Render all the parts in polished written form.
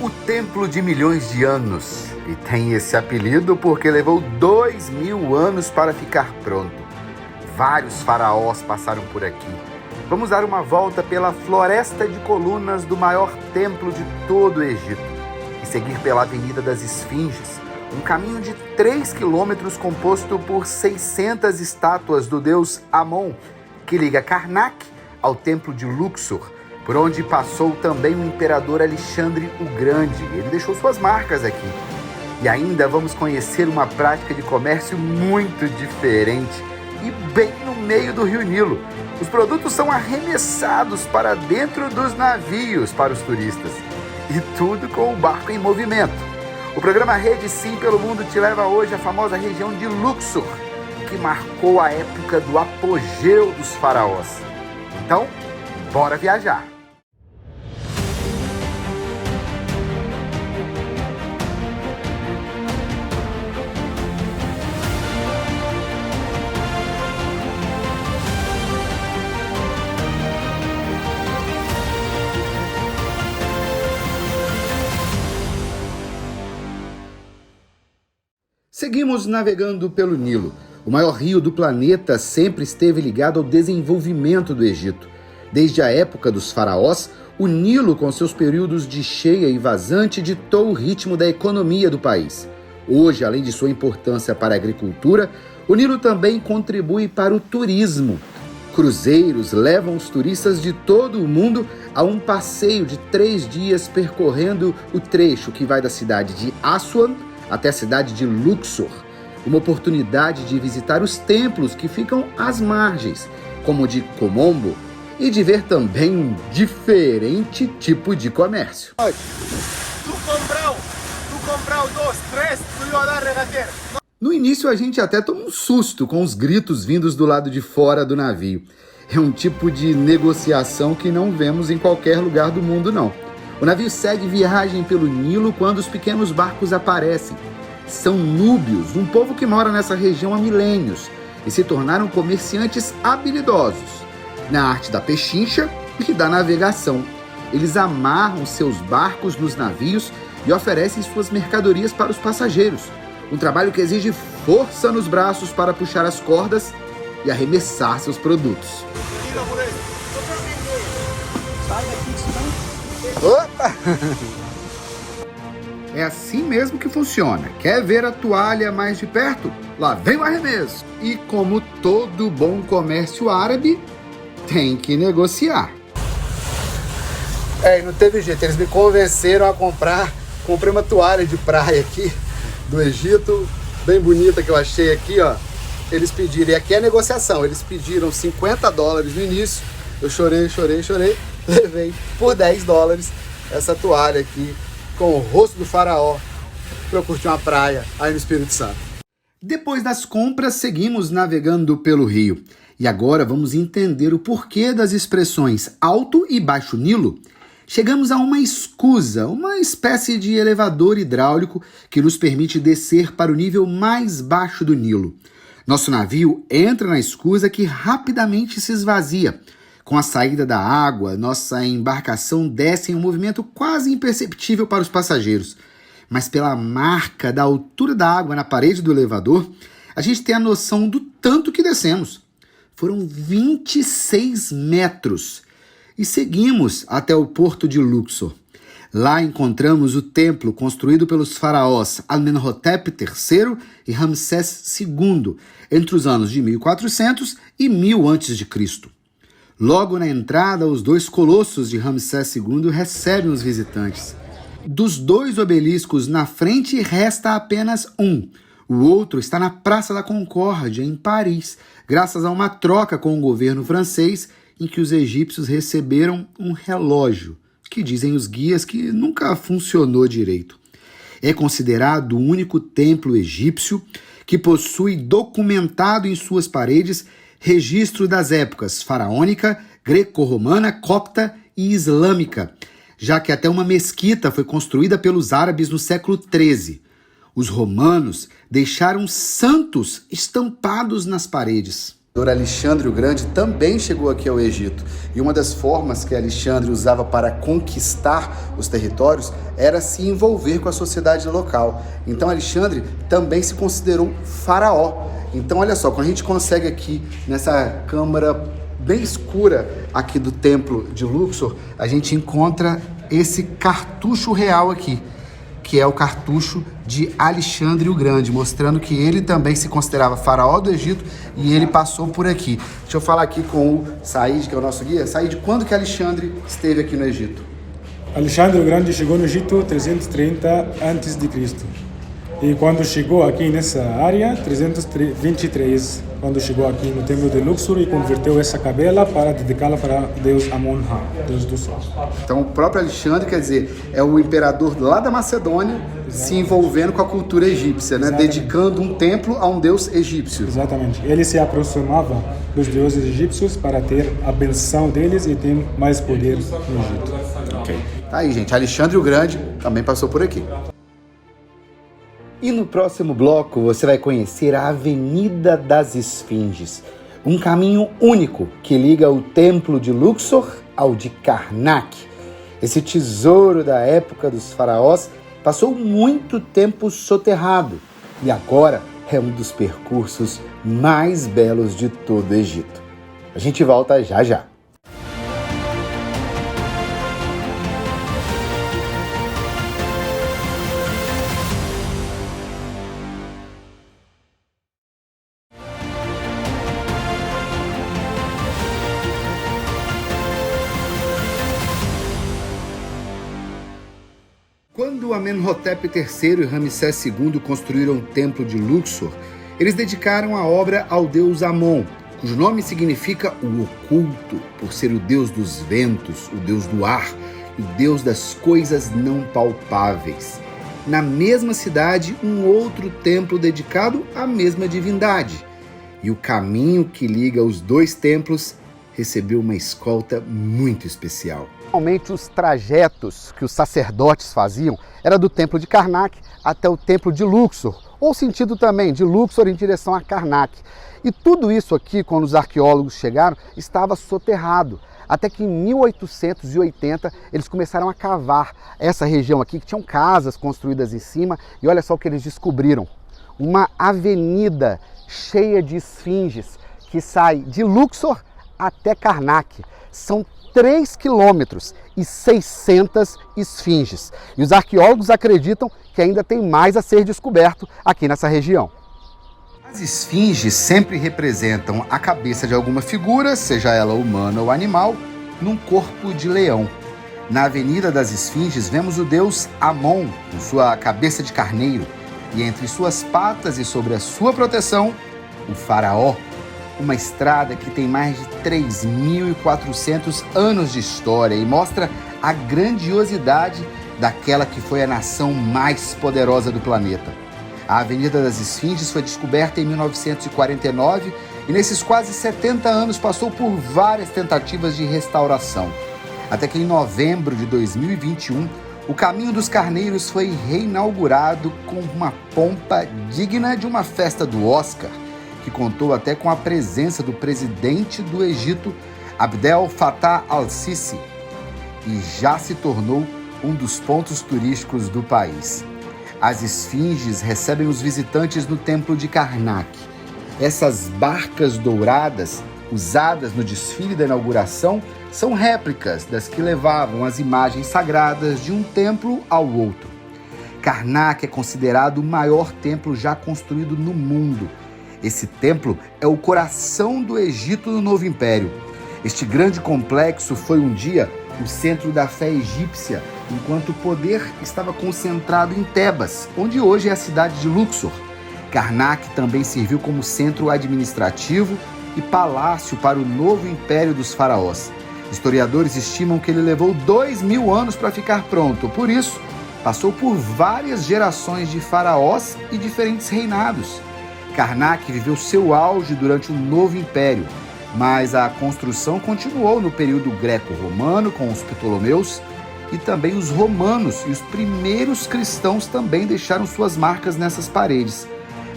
o Templo de Milhões de Anos. E tem esse apelido porque levou 2000 anos para ficar pronto. Vários faraós passaram por aqui. Vamos dar uma volta pela floresta de colunas do maior templo de todo o Egito e seguir pela Avenida das Esfinges, um caminho de 3 quilômetros composto por 600 estátuas do deus Amon, que liga Karnak ao templo de Luxor, por onde passou também o imperador Alexandre o Grande. Ele deixou suas marcas aqui. E ainda vamos conhecer uma prática de comércio muito diferente e bem no meio do Rio Nilo. Os produtos são arremessados para dentro dos navios para os turistas. E tudo com o barco em movimento. O programa Rede Sim pelo Mundo te leva hoje à famosa região de Luxor, que marcou a época do apogeu dos faraós. Então, bora viajar! Seguimos navegando pelo Nilo. O maior rio do planeta sempre esteve ligado ao desenvolvimento do Egito. Desde a época dos faraós, o Nilo, com seus períodos de cheia e vazante, ditou o ritmo da economia do país. Hoje, além de sua importância para a agricultura, o Nilo também contribui para o turismo. Cruzeiros levam os turistas de todo o mundo a um passeio de 3 dias percorrendo o trecho que vai da cidade de Aswan até a cidade de Luxor, uma oportunidade de visitar os templos que ficam às margens, como o de Komombo, e de ver também um diferente tipo de comércio. No início a gente até toma um susto com os gritos vindos do lado de fora do navio. É um tipo de negociação que não vemos em qualquer lugar do mundo, não. O navio segue viagem pelo Nilo quando os pequenos barcos aparecem. São núbios, um povo que mora nessa região há milênios e se tornaram comerciantes habilidosos na arte da pechincha e da navegação. Eles amarram seus barcos nos navios e oferecem suas mercadorias para os passageiros. Um trabalho que exige força nos braços para puxar as cordas e arremessar seus produtos. Opa! É assim mesmo que funciona. Quer ver a toalha mais de perto? Lá vem o arremesso. E como todo bom comércio árabe, tem que negociar. Não teve jeito. Eles me convenceram a comprar. Comprei uma toalha de praia aqui do Egito, bem bonita que eu achei aqui, ó. Eles pediram, e aqui é negociação, eles pediram $50 no início. Eu chorei, levei por $10 essa toalha aqui com o rosto do faraó para eu curtir uma praia aí no Espírito Santo. Depois das compras, seguimos navegando pelo rio. E agora vamos entender o porquê das expressões Alto e Baixo Nilo. Chegamos a uma escusa, uma espécie de elevador hidráulico que nos permite descer para o nível mais baixo do Nilo. Nosso navio entra na escusa que rapidamente se esvazia. Com a saída da água, nossa embarcação desce em um movimento quase imperceptível para os passageiros. Mas pela marca da altura da água na parede do elevador, a gente tem a noção do tanto que descemos. Foram 26 metros. E seguimos até o porto de Luxor. Lá encontramos o templo construído pelos faraós Amenhotep III e Ramsés II, entre os anos de 1400 e 1000 a.C. Logo na entrada, os 2 colossos de Ramsés II recebem os visitantes. Dos 2 obeliscos na frente, resta apenas um. O outro está na Praça da Concórdia, em Paris, graças a uma troca com o governo francês, em que os egípcios receberam um relógio, que dizem os guias que nunca funcionou direito. É considerado o único templo egípcio que possui documentado em suas paredes registro das épocas faraônica, greco-romana, copta e islâmica, já que até uma mesquita foi construída pelos árabes no século XIII. Os romanos deixaram santos estampados nas paredes. Alexandre o Grande também chegou aqui ao Egito, e uma das formas que Alexandre usava para conquistar os territórios era se envolver com a sociedade local. Então Alexandre também se considerou faraó. Então olha só, quando a gente consegue aqui nessa câmara bem escura aqui do templo de Luxor, a gente encontra esse cartucho real aqui, que é o cartucho de Alexandre o Grande, mostrando que ele também se considerava faraó do Egito e ele passou por aqui. Deixa eu falar aqui com o Said, que é o nosso guia. Said, quando que Alexandre esteve aqui no Egito? Alexandre o Grande chegou no Egito 330 a.C. E quando chegou aqui nessa área, 323, quando chegou aqui no templo de Luxor e converteu essa cabela para dedicá-la para Deus Amon-Ra, Deus do Sol. Então o próprio Alexandre, quer dizer, é o imperador lá da Macedônia, se envolvendo com a cultura egípcia, né? Dedicando um templo a um deus egípcio. Exatamente. Ele se aproximava dos deuses egípcios para ter a benção deles e ter mais poder no Egito. Ok. Tá aí, gente. Alexandre o Grande também passou por aqui. E no próximo bloco você vai conhecer a Avenida das Esfinges, um caminho único que liga o templo de Luxor ao de Karnak. Esse tesouro da época dos faraós passou muito tempo soterrado e agora é um dos percursos mais belos de todo o Egito. A gente volta já já. Quando Amenhotep III e Ramsés II construíram o templo de Luxor, eles dedicaram a obra ao deus Amon, cujo nome significa o oculto, por ser o deus dos ventos, o deus do ar, o deus das coisas não palpáveis. Na mesma cidade, um outro templo dedicado à mesma divindade. E o caminho que liga os dois templos recebeu uma escolta muito especial. Normalmente os trajetos que os sacerdotes faziam era do templo de Karnak até o templo de Luxor, ou sentido também de Luxor em direção a Karnak. E tudo isso aqui, quando os arqueólogos chegaram, estava soterrado. Até que em 1880 eles começaram a cavar essa região aqui, que tinham casas construídas em cima, e olha só o que eles descobriram. Uma avenida cheia de esfinges que sai de Luxor até Karnak. São 3 quilômetros e 600 esfinges. E os arqueólogos acreditam que ainda tem mais a ser descoberto aqui nessa região. As esfinges sempre representam a cabeça de alguma figura, seja ela humana ou animal, num corpo de leão. Na Avenida das Esfinges vemos o deus Amon, com sua cabeça de carneiro, e entre suas patas e sobre a sua proteção, o faraó. Uma estrada que tem mais de 3.400 anos de história e mostra a grandiosidade daquela que foi a nação mais poderosa do planeta. A Avenida das Esfinges foi descoberta em 1949 e nesses quase 70 anos passou por várias tentativas de restauração. Até que em novembro de 2021, o Caminho dos Carneiros foi reinaugurado com uma pompa digna de uma festa do Oscar, que contou até com a presença do presidente do Egito, Abdel Fattah al-Sisi, e já se tornou um dos pontos turísticos do país. As esfinges recebem os visitantes no templo de Karnak. Essas barcas douradas, usadas no desfile da inauguração, são réplicas das que levavam as imagens sagradas de um templo ao outro. Karnak é considerado o maior templo já construído no mundo. Esse templo é o coração do Egito no Novo Império. Este grande complexo foi um dia o centro da fé egípcia, enquanto o poder estava concentrado em Tebas, onde hoje é a cidade de Luxor. Karnak também serviu como centro administrativo e palácio para o novo império dos faraós. Historiadores estimam que ele levou 2.000 anos para ficar pronto, por isso, passou por várias gerações de faraós e diferentes reinados. Karnak viveu seu auge durante o Novo Império, mas a construção continuou no período greco-romano com os Ptolomeus e também os romanos, e os primeiros cristãos também deixaram suas marcas nessas paredes.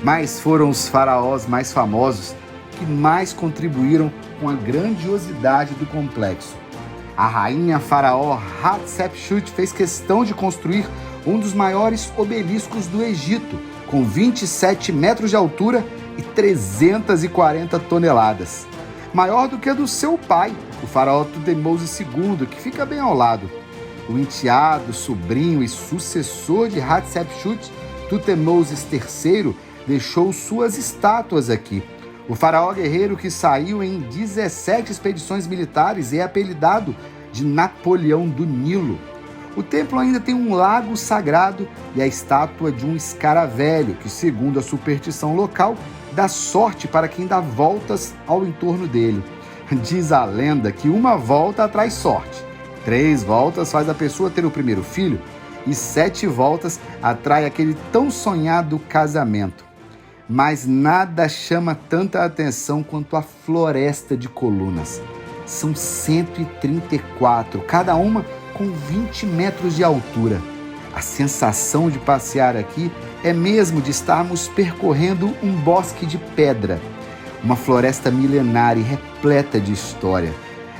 Mas foram os faraós mais famosos que mais contribuíram com a grandiosidade do complexo. A rainha faraó Hatshepsut fez questão de construir um dos maiores obeliscos do Egito, com 27 metros de altura e 340 toneladas. Maior do que a do seu pai, o faraó Tutmose II, que fica bem ao lado. O enteado, sobrinho e sucessor de Hatshepsut, Tutmose III, deixou suas estátuas aqui. O faraó guerreiro que saiu em 17 expedições militares e é apelidado de Napoleão do Nilo. O templo ainda tem um lago sagrado e a estátua de um escaravelho, que, segundo a superstição local, dá sorte para quem dá voltas ao entorno dele. Diz a lenda que uma volta traz sorte, 3 voltas faz a pessoa ter o primeiro filho e 7 voltas atrai aquele tão sonhado casamento. Mas nada chama tanta atenção quanto a floresta de colunas. São 134, cada uma com 20 metros de altura. A sensação de passear aqui é mesmo de estarmos percorrendo um bosque de pedra, uma floresta milenária e repleta de história,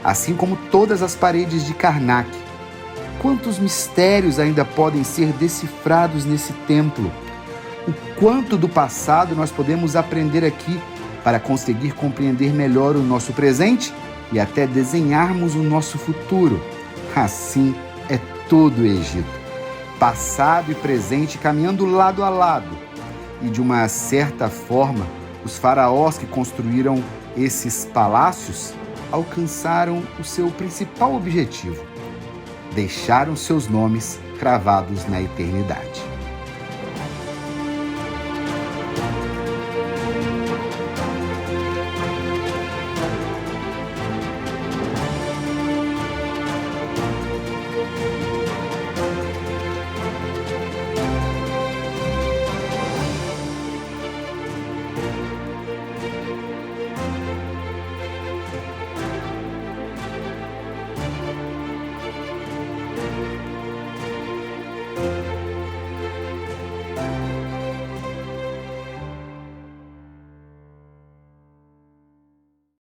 assim como todas as paredes de Karnak. Quantos mistérios ainda podem ser decifrados nesse templo? O quanto do passado nós podemos aprender aqui para conseguir compreender melhor o nosso presente e até desenharmos o nosso futuro. Assim é todo o Egito, passado e presente caminhando lado a lado. E de uma certa forma, os faraós que construíram esses palácios alcançaram o seu principal objetivo: deixaram seus nomes cravados na eternidade.